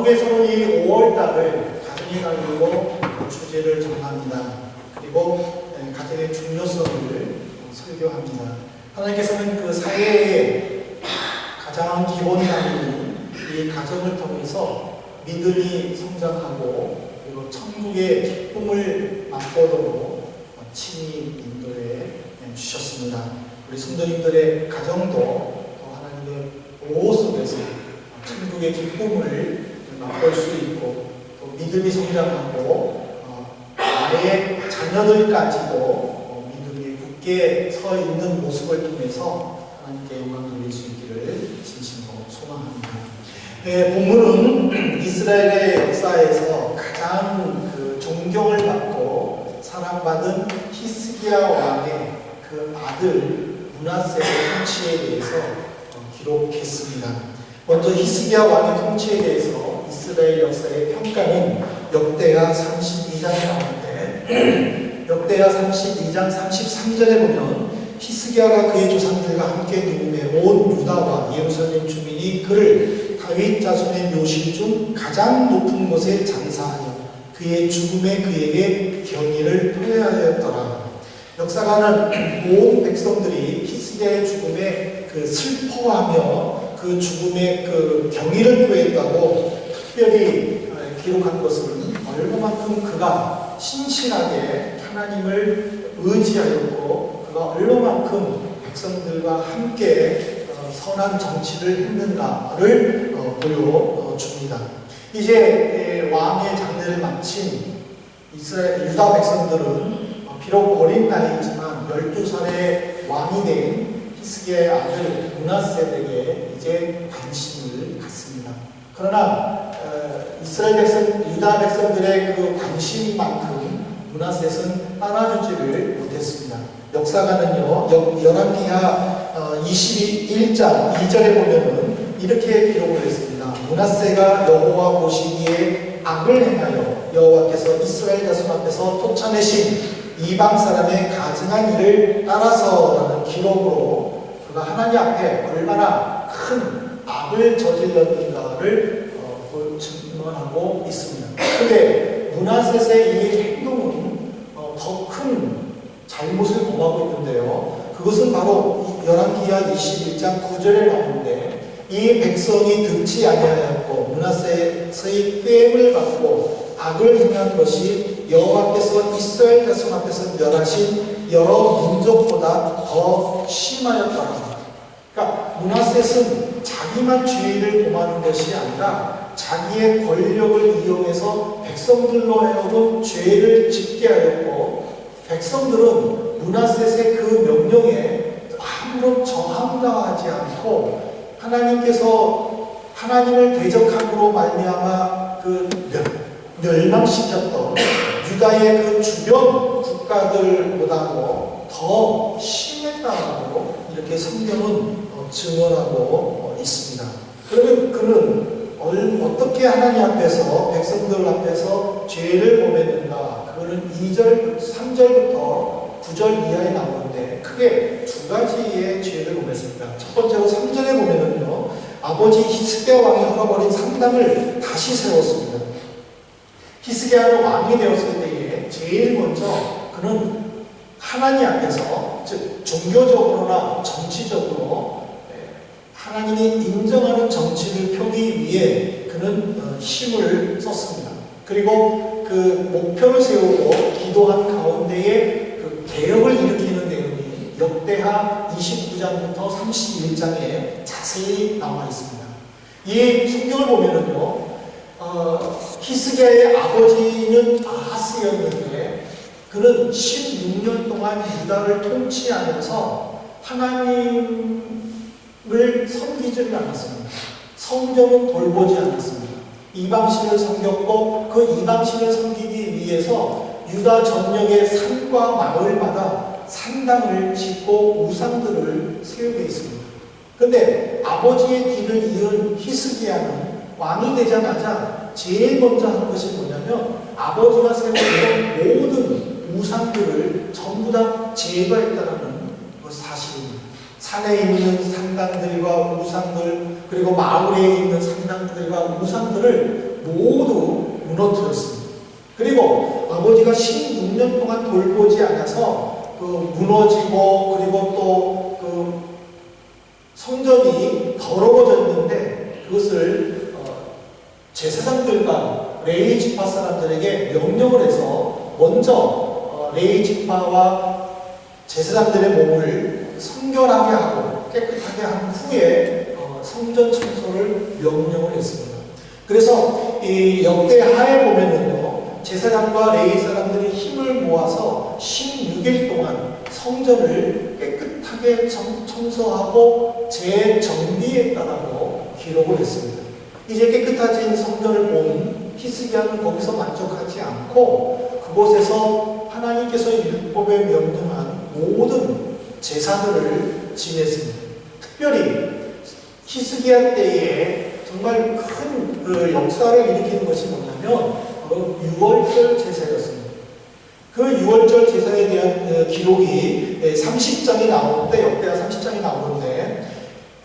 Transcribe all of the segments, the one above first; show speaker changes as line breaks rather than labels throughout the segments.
한국에서는 이 5월달을 가정의 달로 주제를 정합니다. 그리고 가정의 중요성을 설교합니다. 하나님께서는 그 사회의 가장 기본 단위인 이 가정을 통해서 믿음이 성장하고 그리고 천국의 기쁨을 맛보도록 친히 인도해 주셨습니다. 우리 성도님들의 가정도 하나님의 보호 속에서 천국의 기쁨을 맛볼 수 있고 또 믿음이 성장하고 나의 자녀들까지도 믿음이 굳게 서 있는 모습을 통해서 하나님께 영광 돌릴 수 있기를 진심으로 소망합니다. 본문은 이스라엘의 역사에서 가장 존경을 받고 사랑받은 히스기야 왕의 그 아들 므낫세의 통치에 대해서 기록했습니다. 먼저 히스기야 왕의 통치에 대해서 이스라엘 역사의 평가는 역대하 32장에 나오는데 역대하 32장 33절에 보면 히스기야가 그의 조상들과 함께 누움에 온 유다와 예루살렘 주민이 그를 다윗 자손의 묘실 중 가장 높은 곳에 장사하여 그의 죽음에 그에게 경의를 표하였더라. 역사가는 온 백성들이 히스기야의 죽음에 슬퍼하며 그 죽음에 경의를 표했다고 특별히 기록한 것은 얼마만큼 그가 신실하게 하나님을 의지하였고 그가 얼마만큼 백성들과 함께 선한 정치를 했는가를 보여줍니다. 이제 왕의 장례를 마친 이스라엘 유다 백성들은 비록 어린 나이지만 12살의 왕이 된 히스기야의 아들 므낫세에게 이제 관심을 갖습니다. 그러나 이스라엘 백성, 유다 백성들의 그 관심만큼 므낫셋은 따라주지를 못했습니다. 역사가는요, 열왕기하 21장 2절에 보면은 이렇게 기록을 했습니다. 므낫세가 여호와 보시기에 악을 행하여 여호와께서 이스라엘 자손 앞에서 쫓아내신 이방 사람의 가증한 일을 따라서라는 기록으로 그가 하나님 앞에 얼마나 큰 악을 저질렀는가를 증언하고 있습니다. 그런데 므낫셋의 이 행동은 더 큰 잘못을 범하고 있는데요. 그것은 바로 열왕기하 21장 9절에 나오는데 이 백성이 듣지 아니하였고 므낫셋의 꾀임을 받고 악을 행한 것이 여호와께서 이스라엘 자손 앞에서 멸하신 여러 민족보다 더 심하였더라. 그러니까 므낫셋은 자기만 죄를 범하는 것이 아니라 자기의 권력을 이용해서 백성들로 하여금 죄를 짓게 하였고 백성들은 므낫셋의 그 명령에 아무런 저항당하지 않고 하나님께서 하나님을 대적함으로 말미암아 멸망시켰던 유다의 그 주변 국가들보다도 더 심했다고 이렇게 성경은 증언하고 있습니다. 그러면 그는 어떻게 하나님 앞에서 백성들 앞에서 죄를 범했는가? 그거는 2절, 3절부터 9절 이하에 나오는데 크게 두 가지의 죄를 범했습니다. 첫 번째로 3절에 보면은요, 아버지 히스기야 왕이 헐어버린 상당을 다시 세웠습니다. 히스기야는 왕이 되었을 때에 제일 먼저 그는 하나님 앞에서 즉 종교적으로나 정치적으로 하나님이 인정하는 정치를 펴기 위해 그는 힘을 썼습니다. 그리고 그 목표를 세우고 기도한 가운데에 그 개혁을 일으키는 내용이 역대하 29장부터 31장에 자세히 나와 있습니다. 이 성경을 보면은요, 히스기야의 아버지는 아하스였는데 그는 16년 동안 유다를 통치하면서 하나님을 섬기지를 않았습니다. 성전은 돌보지 않았습니다. 이방신을 섬겼고 그 이방신을 섬기기 위해서 유다 전역의 산과 마을마다 산당을 짓고 우상들을 세우게 했습니다. 그런데 아버지의 뒤를 이은 히스기야는 왕이 되자마자 제일 먼저 한 것이 뭐냐면 아버지가 세웠던 모든 우상들을 전부 다 제거했다는 사실입니다. 산에 있는 산당들과 우상들 그리고 마을에 있는 산당들과 우상들을 모두 무너뜨렸습니다. 그리고 아버지가 16년 동안 돌보지 않아서 무너지고, 그리고 또 성전이 더러워졌는데 그것을 제사장들과 레위 지파 사람들에게 명령을 해서 먼저 레위 지파와 제사장들의 몸을 성결하게 하고 깨끗하게 한 후에 성전 청소를 명령을 했습니다. 그래서 이 역대하에 보면은요, 제사장과 레위 사람들이 힘을 모아서 16일 동안 성전을 깨끗하게 청소하고 재정비했다라고 기록을 했습니다. 이제 깨끗해진 성전을 본 히스기야는 거기서 만족하지 않고 그곳에서 하나님께서 율법에 명령한 모든 제사들을 지냈습니다. 특별히 히스기야 때에 정말 큰 역사를 일으키는 것이 뭐냐면 유월절 제사였습니다. 그 유월절 제사에 대한 기록이 30장이 나오는데, 역대하 30장이 나오는데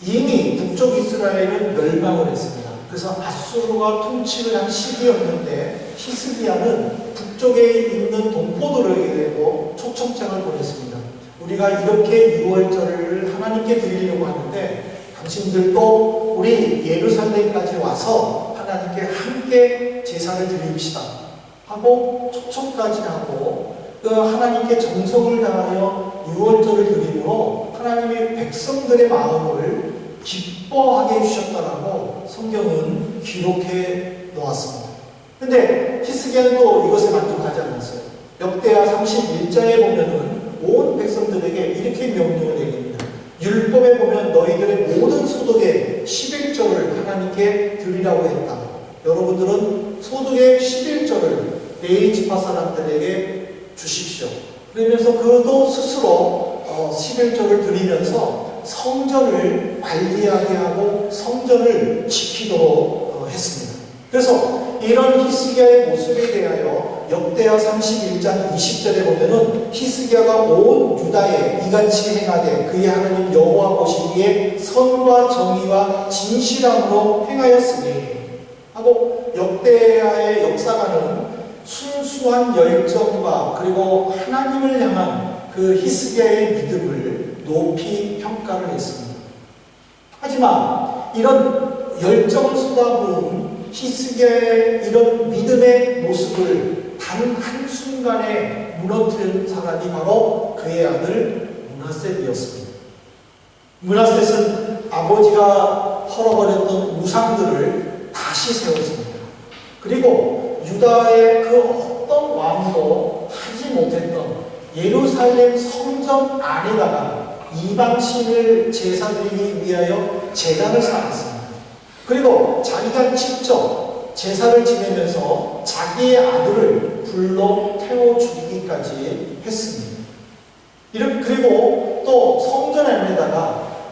이미 북쪽 이스라엘은 멸망을 했습니다. 그래서 아수르가 통치를 한 시기였는데 히스기야는 북쪽에 있는 동포들에게도 초청장을 보냈습니다. 우리가 이렇게 유월절을 하나님께 드리려고 하는데 당신들도 우리 예루살렘까지 와서 하나님께 함께 제사를 드립시다 하고 초청까지 하고 하나님께 정성을 다하여 유월절을 드림으로 하나님의 백성들의 마음을 기뻐하게 해주셨다라고 성경은 기록해 놓았습니다. 근데 히스기야는 또 이것에 만족하지 않았어요. 역대하 31장에 보면은 온 백성들에게 이렇게 명령을 내립니다. 율법에 보면 너희들의 모든 소득의 11조를 하나님께 드리라고 했다. 여러분들은 소득의 11조를 레위 지파 사람들에게 주십시오. 그러면서 그도 스스로 11조를 드리면서 성전을 관리하게 하고 성전을 지키도록 했습니다. 그래서 이런 히스기야의 모습에 대하여 역대하 31장 20절에 보면은 히스기야가 온 유다에 이같이 행하되 그의 하나님 여호와 보시기에 선과 정의와 진실함으로 행하였으니 하고, 역대하의 역사가는 순수한 열정과 그리고 하나님을 향한 그 히스기야의 믿음을 높이 평가를 했습니다. 하지만 이런 열정을 쏟아부은 히스기야의 이런 믿음의 모습을 단 한순간에 무너뜨린 사람이 바로 그의 아들 므낫셋이었습니다. 므낫셋은 아버지가 헐어버렸던 우상들을 다시 세웠습니다. 그리고 유다의 그 어떤 왕도 하지 못했던 예루살렘 성전 안에다가 이방신을 제사드리기 위하여 제단을 쌓았습니다. 그리고 자기가 직접 제사를 지내면서 자기의 아들을 불러 태워 죽이기까지 했습니다. 그리고 또 성전 안에다가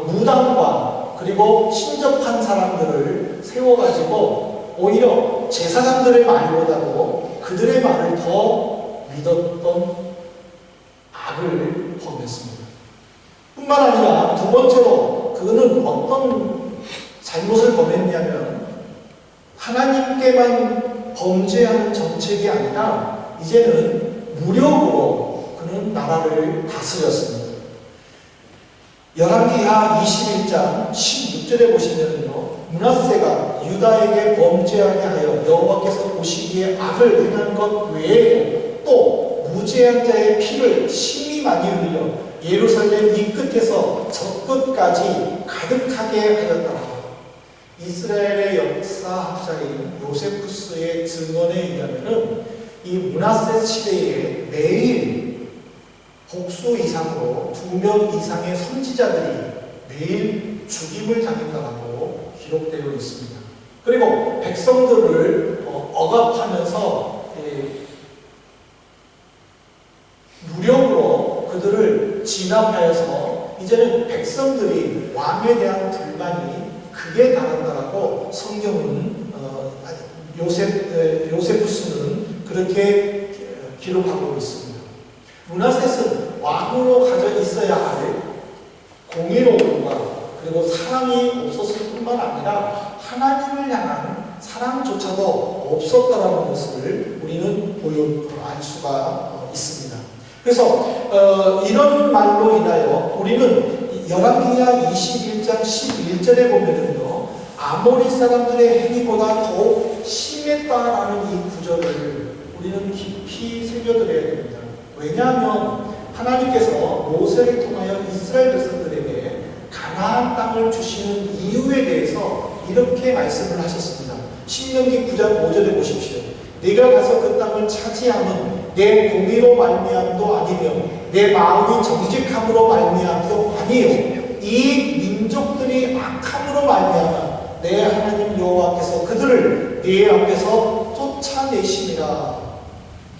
무당과 그리고 신접한 사람들을 세워가지고 오히려 제사장들의 말보다도 그들의 말을 더 믿었던 악을 범했습니다. 뿐만 아니라 두 번째로 그는 어떤 잘못을 범했냐면 하나님께만 범죄하는 정책이 아니라 이제는 무력으로 그는 나라를 다스렸습니다. 열왕기하 21장 16절에 보시면요, 므낫세가 유다에게 범죄하게 하여 여호와께서 보시기에 악을 행한 것 외에도 또 무죄한 자의 피를 심히 많이 흘려 예루살렘 이 끝에서 저 끝까지 가득하게 하였다. 이스라엘의 역사학자인 요세푸스의 증언에 의하면은 이 므낫세 시대에 매일 복수 이상으로 2명 이상의 선지자들이 매일 죽임을 당했다고 기록되어 있습니다. 그리고 백성들을 억압하면서 무력으로 그들을 진압하여서 이제는 백성들이 왕에 대한 불만이 극에 달한다라고 성경은 요세푸스는 그렇게 기록하고 있습니다. 므낫셋은 왕으로 가져 있어야 할 공의로움과 그리고 사랑이 없었을 뿐만 아니라 하나님을 향한 사랑조차도 없었다라는 것을 우리는 알 수가 있습니다. 그래서 이런 말로 인하여 우리는 열왕기하 21장 11절에 보면은요, 아모리 사람들의 행위보다 더욱 심했다라는 이 구절을 우리는 깊이 새겨들어야 됩니다. 왜냐하면 하나님께서 모세를 통하여 이스라엘 백성들에게 가나안 땅을 주시는 이유에 대해서 이렇게 말씀을 하셨습니다. 신명기 9장 5절에 보십시오. 네가 가서 그 땅을 차지함은 내 공의로 말미암도 아니며 내 마음이 정직함으로 말미암도 아니요 이 민족들이 악함으로 말미암아 내 하나님 여호와께서 그들을 네 앞에서 쫓아내심이라.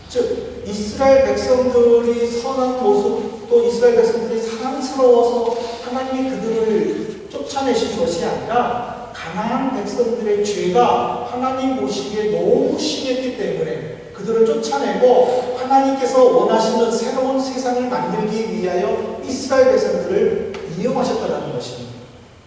즉 이스라엘 백성들이 선한 모습, 또 이스라엘 백성들이 사랑스러워서 하나님이 그들을 쫓아내신 것이 아니라 가나안 백성들의 죄가 하나님 보시기에 너무 심했기 때문에 그들을 쫓아내고 하나님께서 원하시는 새로운 세상을 만들기 위하여 이스라엘 백성들을 이용하셨다는 것입니다.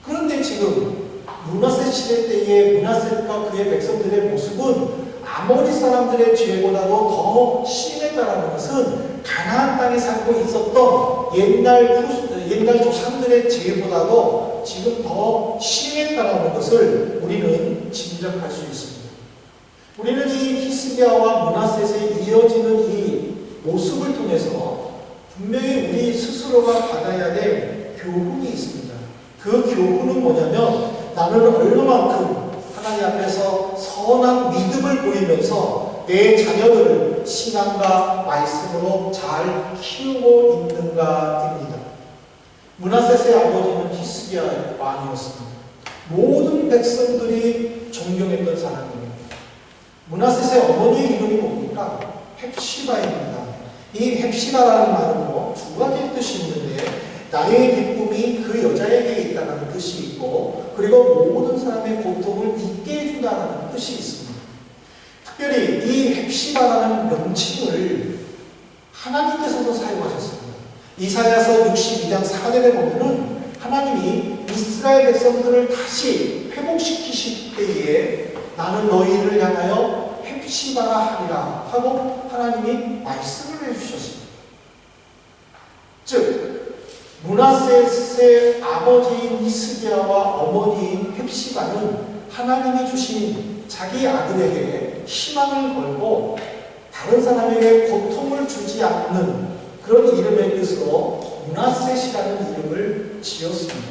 그런데 지금 므낫세 시대 때의 므낫세과 그의 백성들의 모습은 아모리 사람들의 죄보다도 더 심했다는 것은 가나안 땅에 살고 있었던 옛날 조상들의 죄보다도 지금 더 심했다는 것을 우리는 짐작할 수 있습니다. 우리는 이 히스기야와 므낫셋에 이어지는 이 모습을 통해서 분명히 우리 스스로가 받아야 될 교훈이 있습니다. 그 교훈은 뭐냐면 나는 얼마만큼 하나님 앞에서 선한 믿음을 보이면서 내 자녀들을 신앙과 말씀으로 잘 키우고 있는가입니다. 므낫셋의 아버지는 히스기야 왕이었습니다. 모든 백성들이 존경했던 사람입니다. 므낫셋의 어머니의 이름이 뭡니까? 헵시바입니다. 이 헵시바라는 말은요, 두 가지 뜻이 있는데 나의 기쁨이 그 여자에게 있다는 뜻이 있고, 그리고 모든 사람의 고통을 잊게 해준다는 뜻이 있습니다. 특별히 이 헵시바라는 명칭을 하나님께서도 사용하셨습니다. 이사야서 62장 4절에 보면은 하나님이 이스라엘 백성들을 다시 회복시키실 때에 나는 너희를 향하여 헵시바라 하리라 하고 하나님이 말씀을 해주셨습니다. 즉 므낫셋의 아버지인 히스기야와 어머니인 헵시바는 하나님이 주신 자기 아들에게 희망을 걸고 다른 사람에게 고통을 주지 않는 그런 이름의 뜻으로 므낫셋이라는 이름을 지었습니다.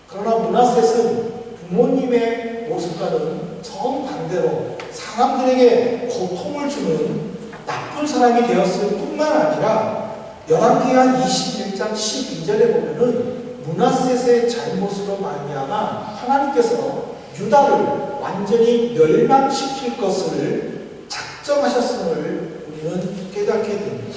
그러나 므낫셋은 부모님의 모습과는 정반대로 사람들에게 고통을 주는 나쁜 사람이 되었을 뿐만 아니라 열왕기하 21장 12절에 보면은 므낫셋의 잘못으로 말미암아 하나님께서 유다를 완전히 멸망시킬 것을 작정하셨음을 우리는 깨닫게 됩니다.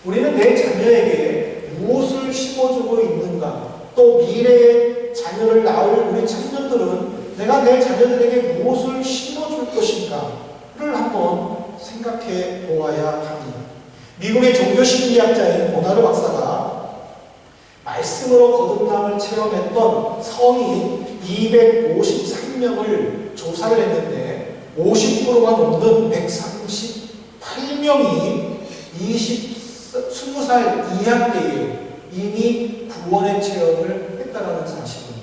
우리는 내 자녀에게 무엇을 심어주고 있는가, 또 미래의 자녀를 낳을 우리 청년들은 내가 내 자녀들에게 무엇을 심어줄 것인가를 한번 생각해 보아야 합니다. 미국의 종교심리학자인 보나르 박사가 말씀으로 거듭남을 체험했던 성인 253명을 조사를 했는데 50%가 넘는 138명이 20살 이하 때에 이미 구원의 체험을 했다는 사실입니다.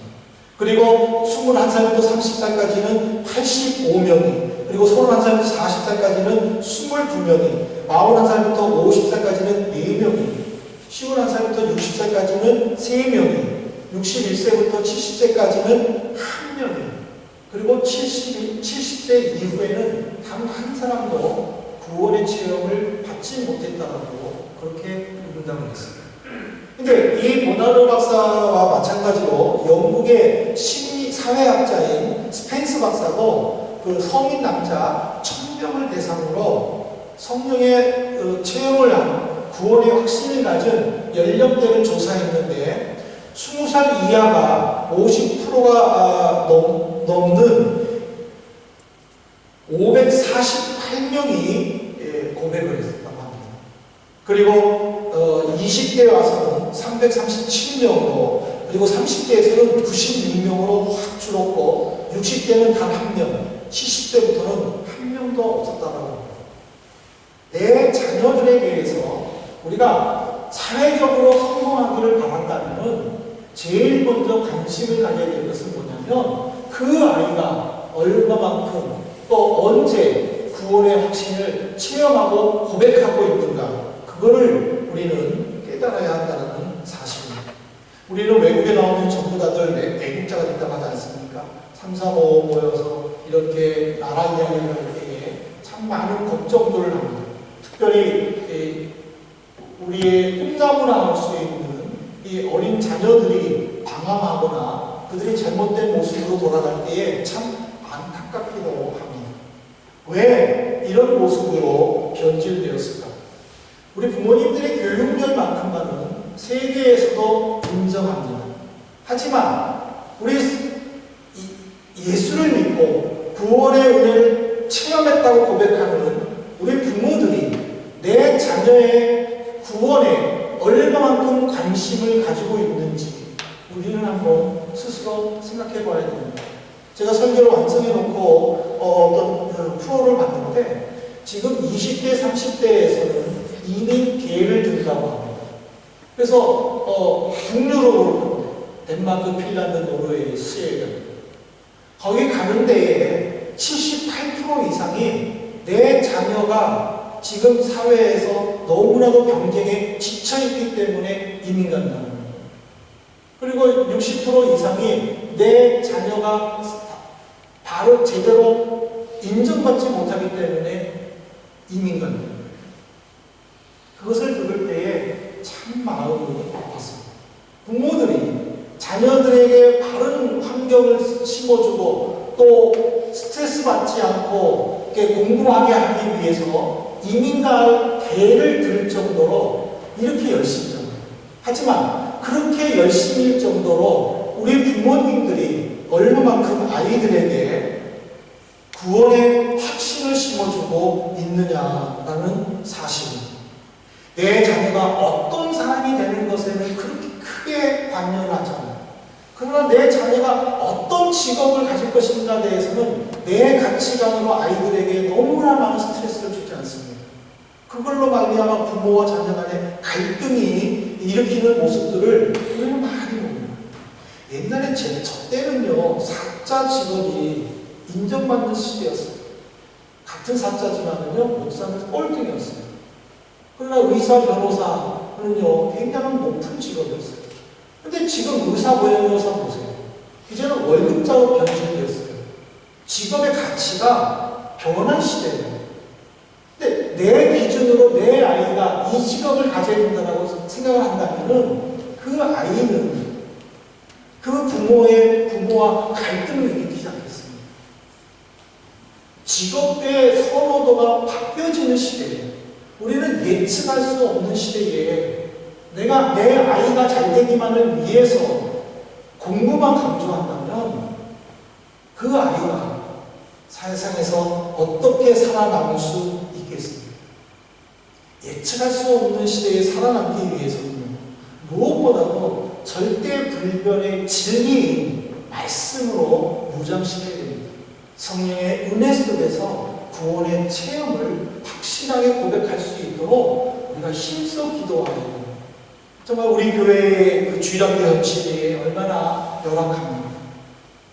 그리고 21살부터 30살까지는 85명이, 그리고 31살부터 40살까지는 22명이, 41살부터 50살까지는 4명이, 51살부터 60살까지는 3명이, 61세부터 70세까지는 1명이, 그리고 70세 이후에는 단 한 사람도 구원의 체험을 받지 못했다고 그렇게 문장을 했습니다. 근데 이 보나르 박사와 마찬가지로 영국의 심리 사회학자인 스펜스 박사도 그 성인 남자 1000명을 대상으로 성령의 체험을 한 구원의 확신을 가진 연령대를 조사했는데 20살 이하가 50%가 넘는 548명이 고백을 했었다고 합니다. 그리고 20대에 와서는 337명으로, 그리고 30대에서는 96명으로 확 줄었고 60대는 단 1명, 70대부터는 한 명도 없었다고 합니다. 내 자녀들에 대해서 우리가 사회적으로 성공하기를 바란다면 제일 먼저 관심을 가져야 될 것은 뭐냐면 그 아이가 얼마만큼 또 언제 구원의 확신을 체험하고 고백하고 있는가, 그거를 우리는 깨달아야 한다는 사실입니다. 우리는 외국에 나오면 전부 다들 외국자가 된다고 하지 않습니까? 3, 4, 5 모여서 이렇게 나라 이야기를 할 때에 참 많은 걱정들을 합니다. 특별히 우리의 꿈나무라 할 수 있는 이 어린 자녀들이 방황하거나 그들이 잘못된 모습으로 돌아갈 때에 참 안타깝기도 합니다. 왜 이런 모습으로 변질되었을까? 우리 부모님들의 교육열만큼만은 세계에서도 인정합니다. 하지만 우리 예수를 믿고 구원의 은혜를 체험했다고 고백하는 우리 부모들이 내 자녀의 구원에 얼마만큼 관심을 가지고 있는지 우리는 한번 스스로 생각해 봐야 됩니다. 제가 설교를 완성해 놓고 어떤 프로를 봤는데 지금 20대, 30대에서는 이민 계획을 든다고 합니다. 그래서 북유럽으로 덴마크, 핀란드, 노르웨이, 스웨덴 거기 가는 데에 78% 이상이 내 자녀가 지금 사회에서 너무나도 경쟁에 지쳐있기 때문에 이민 간다는 거예요. 그리고 60% 이상이 내 자녀가 바로 제대로 인정받지 못하기 때문에 이민 간다는 거예요. 그것을 들을 때에 참 마음이 아팠습니다. 부모들이 자녀들에게 바른 환경을 심어주고 또 스트레스 받지 않고 공부하게 하기 위해서 이민 갈 계획을 들 정도로 이렇게 열심히 합니다. 하지만 그렇게 열심일 정도로 우리 부모님들이 얼마만큼 아이들에게 구원의 확신을 심어주고 있느냐라는 사실입니다. 내 자녀가 어떤 사람이 되는 것에는 그렇게 크게 관여를 하잖아요. 그러나 내 자녀가 어떤 직업을 가질 것인가에 대해서는 내 가치관으로 아이들에게 너무나 많은 스트레스를 주지 않습니다. 그걸로 말미암아 부모와 자녀 간의 갈등이 일으키는 모습들을 우리는 많이 봅니다. 옛날에 저 때는요, 사자 직업이 인정받는 시대였어요. 같은 사자지만은요, 목사는 꼴등이었어요. 그러나 의사, 변호사는요, 굉장히 높은 직업이었어요. 근데 지금 의사, 변호사 보세요. 이제는 월급자로 변질되었어요. 직업의 가치가 변한 시대예요. 근데 내 기준으로 내 아이가 이 직업을 가져야 된다고 생각을 한다면은 그 아이는 그 부모와 갈등을 일으키지 않겠습니다. 직업의 선호도가 바뀌어지는 시대예요. 우리는 예측할 수 없는 시대에 내가 내 아이가 잘 되기만을 위해서 공부만 강조한다면 그 아이가 세상에서 어떻게 살아남을 수 있겠습니까? 예측할 수 없는 시대에 살아남기 위해서는 무엇보다도 절대 불변의 진리인 말씀으로 무장시켜야 됩니다. 성령의 은혜 속에서 구원의 체험을 확실하게 고백할 수 있도록 우리가 힘써 기도해야 됩니다. 정말 우리 교회의 그 주일학교 현실이 얼마나 열악합니다.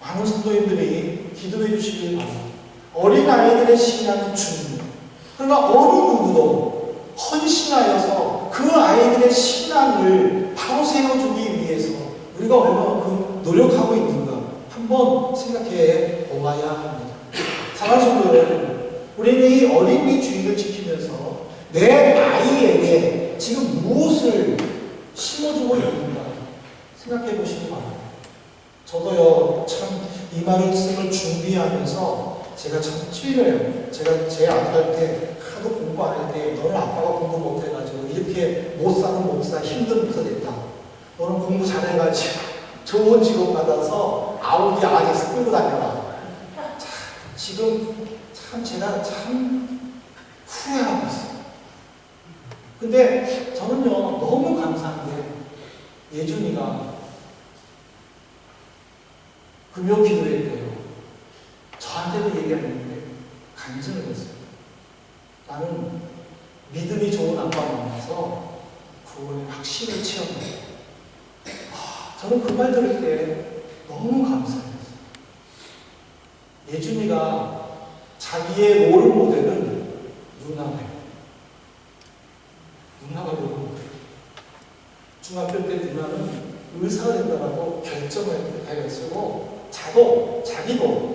많은 성도님들이 기도해 주시길 바랍니다. 어린아이들의 신앙은 중요합니다. 그러나 어느 누구도 헌신하여서 그 아이들의 신앙을 바로 세워주기 위해서 우리가 얼마만큼 노력하고 있는가 한번 생각해 보아야 합니다. 사랑하는 성도 여러분, 우리는 이 어린이 주의를 지키면서 내 아이에게 지금 무엇을 심어주고 있는가 생각해 보시기 바랍니다. 저도요, 참 이 말씀을 준비하면서 제가 참 찔려요. 제가 제 아들한테 하도 공부 안 할 때 너는 아빠가 공부 못해가지고 이렇게 못 사는 목사, 힘든 목사 됐다. 너는 공부 잘해가지고 좋은 직업 받아서 아우디 아디에서 끌고 다녀라. 자, 지금 참 제가 참 후회하고 있어요. 근데 저는요, 너무 감사한 게 예준이가 금요 기도회 때요, 저한테도 얘기하는데 간증을 했어요. 나는 믿음이 좋은 아빠 만나서 구원의 확신을 체험했어요. 저는 그 말 들을 때 너무 감사했어요. 예준이가 자기의 롤 모델은 누나예요. 누나가 롤 모델. 중학교 때 누나는 의사가 된다고 결정을 해가지고 자기도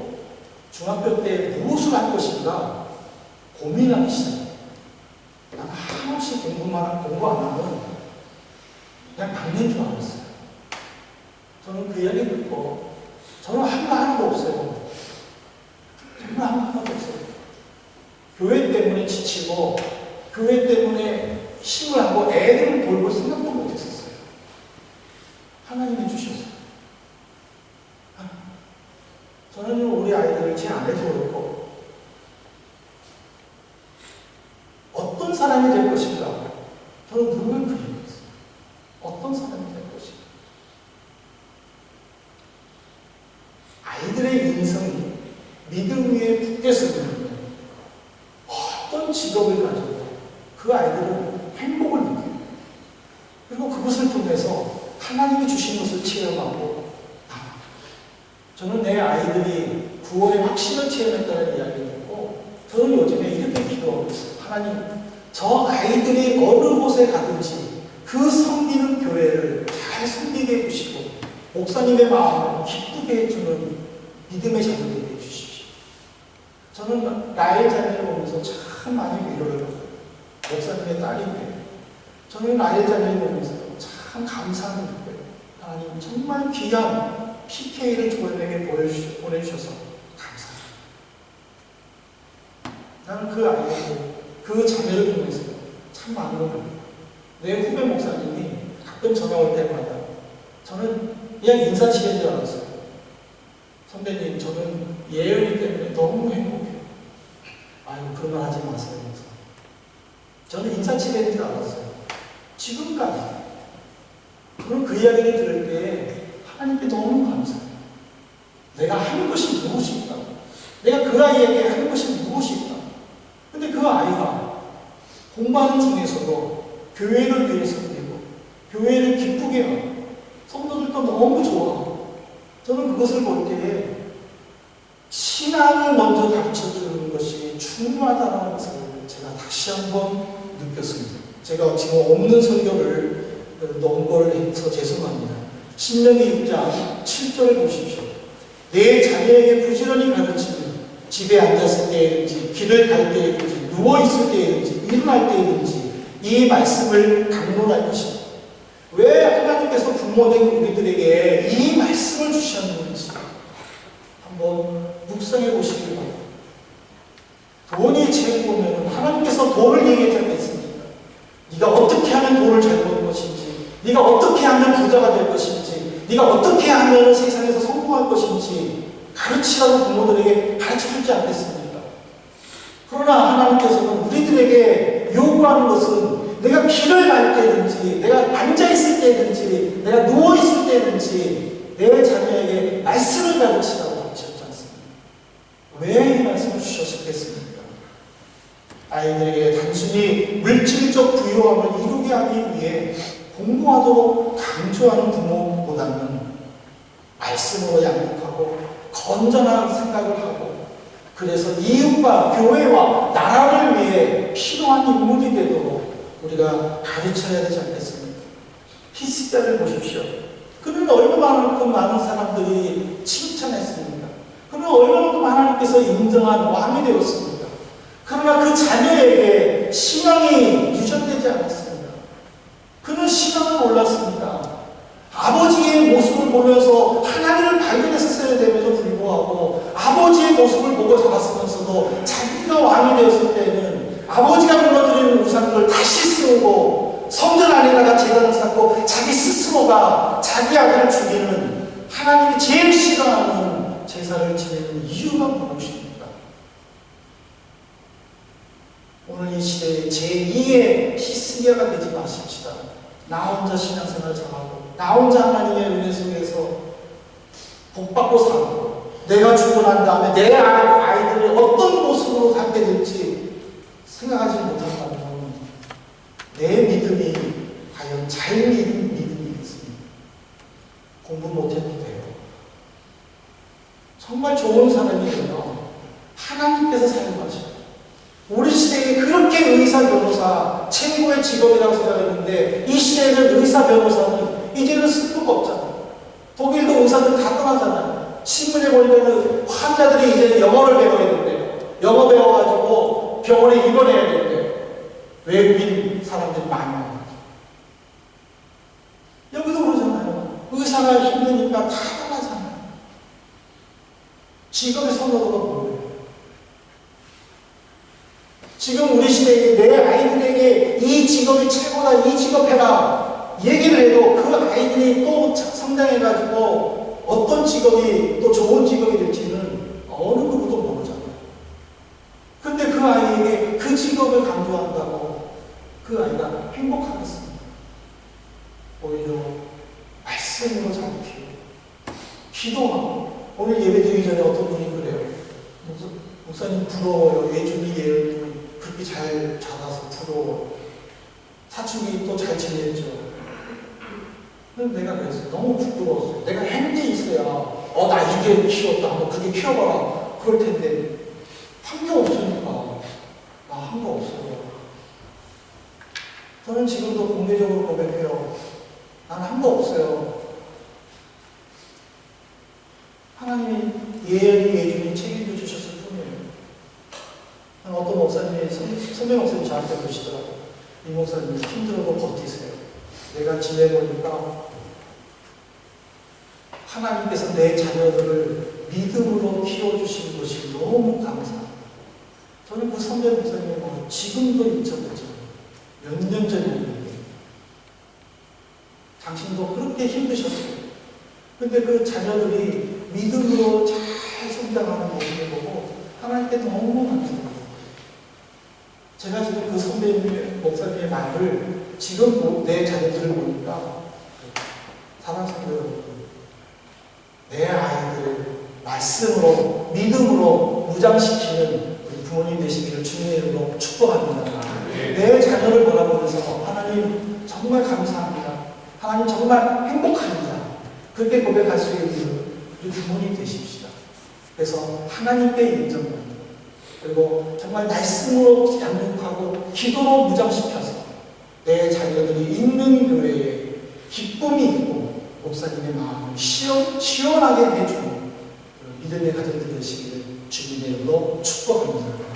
중학교 때 무엇을 할 것인가 고민하기 시작해요. 난 한없이 공부 안 하면 그냥 막내인 줄 알았어요. 저는 그 이야기 듣고 저는 하나도 없어요. 정말 하나도 없어요. 교회 때문에 지치고 교회 때문에 힘을 하고 애들을 돌볼 생각도 못했었어요. 하나님이 주셨어요. 저는 우리 아이들을 제 아내도 그렇고 어떤 사람이 될 것인가 저는 늘 그 얘기했어요. 어떤 사람이 될 것인가. 아이들의 인성이 믿음 위에 굳게 서면 어떤 직업을 가져도 그 아이들은 행복을 느껴요. 그리고 그것을 통해서 하나님이 주신 것을 체험하고 저는 내 아이들이 구원의 확신을 체험했다는 이야기를 듣고 저는 요즘에 이렇게 기도하고 있어요. 하나님, 저 아이들이 어느 곳에 가든지 그 섬기는 교회를 잘 섬기게 해주시고 목사님의 마음을 기쁘게 해주는 믿음의 자녀들이 해주십시오. 저는 라엘 자녀를 보면서 참 많이 위로를 받아요. 목사님의 딸인데 저는 라엘 자녀를 보면서 참 감사함을 느껴요. 하나님 정말 귀한 PK를 저에게 보내주셔서 감사합니다. 나는 그 아이를, 그 자매를 통해서 참 많은 걸 합니다. 내 후배 목사님이 가끔 전화 올 때마다 저는 그냥 인사치레인 줄 알았어요. 선배님, 저는 예언이 때문에 너무 행복해요. 아이고, 그런 말 하지 마세요. 저는 인사치레인 줄 알았어요. 지금까지. 저는 그 이야기를 들을 때 하나님께 너무 감사해요. 내가 하는 것이 무엇일까? 내가 그 아이에게 하는 것이 무엇일까? 근데 그 아이가 공부하는 중에서도 교회를 위해 섬기고 교회를 기쁘게 하고 성도들도 너무 좋아하고 저는 그것을 볼 때에 신앙을 먼저 가르쳐주는 것이 중요하다는 것을 제가 다시 한번 느꼈습니다. 제가 지금 없는 설교를 넣은 걸 해서 죄송합니다. 신명기 6장 7절을 보십시오. 내 자녀에게 부지런히 가르치며 집에 앉았을 때든지 길을 갈 때든지 누워있을 때든지 일어날 때든지 이 말씀을 강론할 것입니다. 왜 하나님께서 부모된 우리들에게 이 말씀을 주셨는지 한번 묵상해 보시길 바랍니다. 돈이 재고 보면 하나님께서 돈을 얘기하지 않겠습니까? 네가 어떻게 하면 돈을 잘 버는 것인지, 네가 어떻게 하면 부자가 될 것인지, 네가 어떻게 하면 세상에서 성공할 것인지 가르치라고 부모들에게 가르쳐주지 않겠습니까? 그러나 하나님께서는 우리들에게 요구하는 것은 내가 길을 갈 때든지, 내가 앉아있을 때든지, 내가 누워있을 때든지 내 자녀에게 말씀을 가르치라고 가르쳤지 않습니까? 왜 이 말씀을 주셨겠습니까? 아이들에게 단순히 물질적 부유함을 이루게 하기 위해 공부하도록 강조하는 부모보다는 말씀으로 양육하고 건전한 생각을 하고 그래서 이웃과 교회와 나라를 위해 필요한 인물이 되도록 우리가 가르쳐야 되지 않겠습니까? 히스기야를 보십시오. 그는 얼마만큼 많은 사람들이 칭찬했습니까? 그는 얼마만큼 하나님께서 인정한 왕이 되었습니까? 그러나 그 자녀에게 신앙이 유전되지 않았습니다. 그는 신앙을 몰랐습니다. 아버지의 모습을 보면서 하나님을 발견했었어야 됨에도 불구하고 아버지의 모습을 보고 자랐으면서도 자기가 왕이 되었을 때는 아버지가 무너뜨리는 우상을 다시 세우고 성전 안에다가 제단을 쌓고 자기 스스로가 자기 아들을 죽이는 하나님이 제일 싫어하는 제사를 지내는 이유가 무엇입니까? 오늘 이 시대에 제2의 히스기야가 되지 마십시다. 나 혼자 신앙생활 잘하고 나 혼자 하나님의 은혜 속에서 복받고 살고 내가 죽고 난 다음에 내 아이들을 어떤 모습으로 갖게 될지 생각하지 못한다면 내 믿음이 과연 잘 믿음이 있습니다. 공부 못해도 돼요. 정말 좋은 사람이에요. 하나님께서 사용하셔요. 우리 시대에 그렇게 의사, 변호사 최고의 직업이라고 생각했는데 이 시대에는 의사, 변호사는 이제는 쓸모가 없잖아요. 독일도 의사들 다 떠나잖아요. 신문에 보니까는 환자들이 이제 영어를 배워야 된대요. 영어 배워가지고 병원에 입원해야 된대요. 외국인 사람들이 많이 와요. 여기도 그러잖아요. 의사가 힘드니까 다 떠나잖아요. 직업의 선호도가 뭐예요? 지금 우리 시대에 내 아이들에게 이 직업이 최고다, 이 직업 해라 얘기를 해도 그 아이들이 또 성장해가지고 어떤 직업이 또 좋은 직업이 될지는 어느 누구도 모르잖아요. 근데 그 아이에게 그 직업을 강조한다고 그 아이가 행복하겠습니다. 오히려 말씀으로 잘 기도하고 오늘 예배 드리기 전에 어떤 분이 그래요. 목사님 부러워요. 예준이 예를 그렇게 잘 자라서 부러워. 사춘기 또 잘 지냈죠. 근데 내가 그랬어요. 너무 부끄러웠어요. 내가 한 게 있어야 나 이게 키웠다. 한번 그게 키워봐라. 그럴 텐데 한 게 없으니까 나 한 거 없어요. 저는 지금도 공개적으로 고백해요. 나는 한 거 없어요. 하나님이 예언이 예준이 책임져 주셨을 뿐이에요. 어떤 목사님이 선배 목사님이 저한테 그러시더라고요. 이 목사님 힘들어도 버티세요. 내가 지내보니까 하나님께서 내 자녀들을 믿음으로 키워주신 것이 너무 감사합니다. 저는 그 선배 목사님이 지금도 잊혀졌죠. 몇 년 전에 얘기예요. 당신도 그렇게 힘드셨어요. 근데 그 자녀들이 믿음으로 잘 성장하는 모습을 보고 하나님께 너무 감사합니다. 제가 지금 그 선배님, 목사님의 말을 지금 내 자녀들을 보니까 사랑스러운 여러분, 내 아이들을 말씀으로, 믿음으로 무장시키는 우리 부모님 되시기를 주님의 이름으로 축복합니다. 내 자녀를 바라보면서 하나님 정말 감사합니다. 하나님 정말 행복합니다. 그렇게 고백할 수 있는 우리 부모님 되십시다. 그래서 하나님께 인정합니다. 그리고 정말 말씀으로 양육하고 기도로 무장시켜서 내 자녀들이 있는 교회에 기쁨이 있고 목사님의 마음을 시원하게 해주는 믿음의 가정들 되시기를 주님의 이름으로 축복합니다.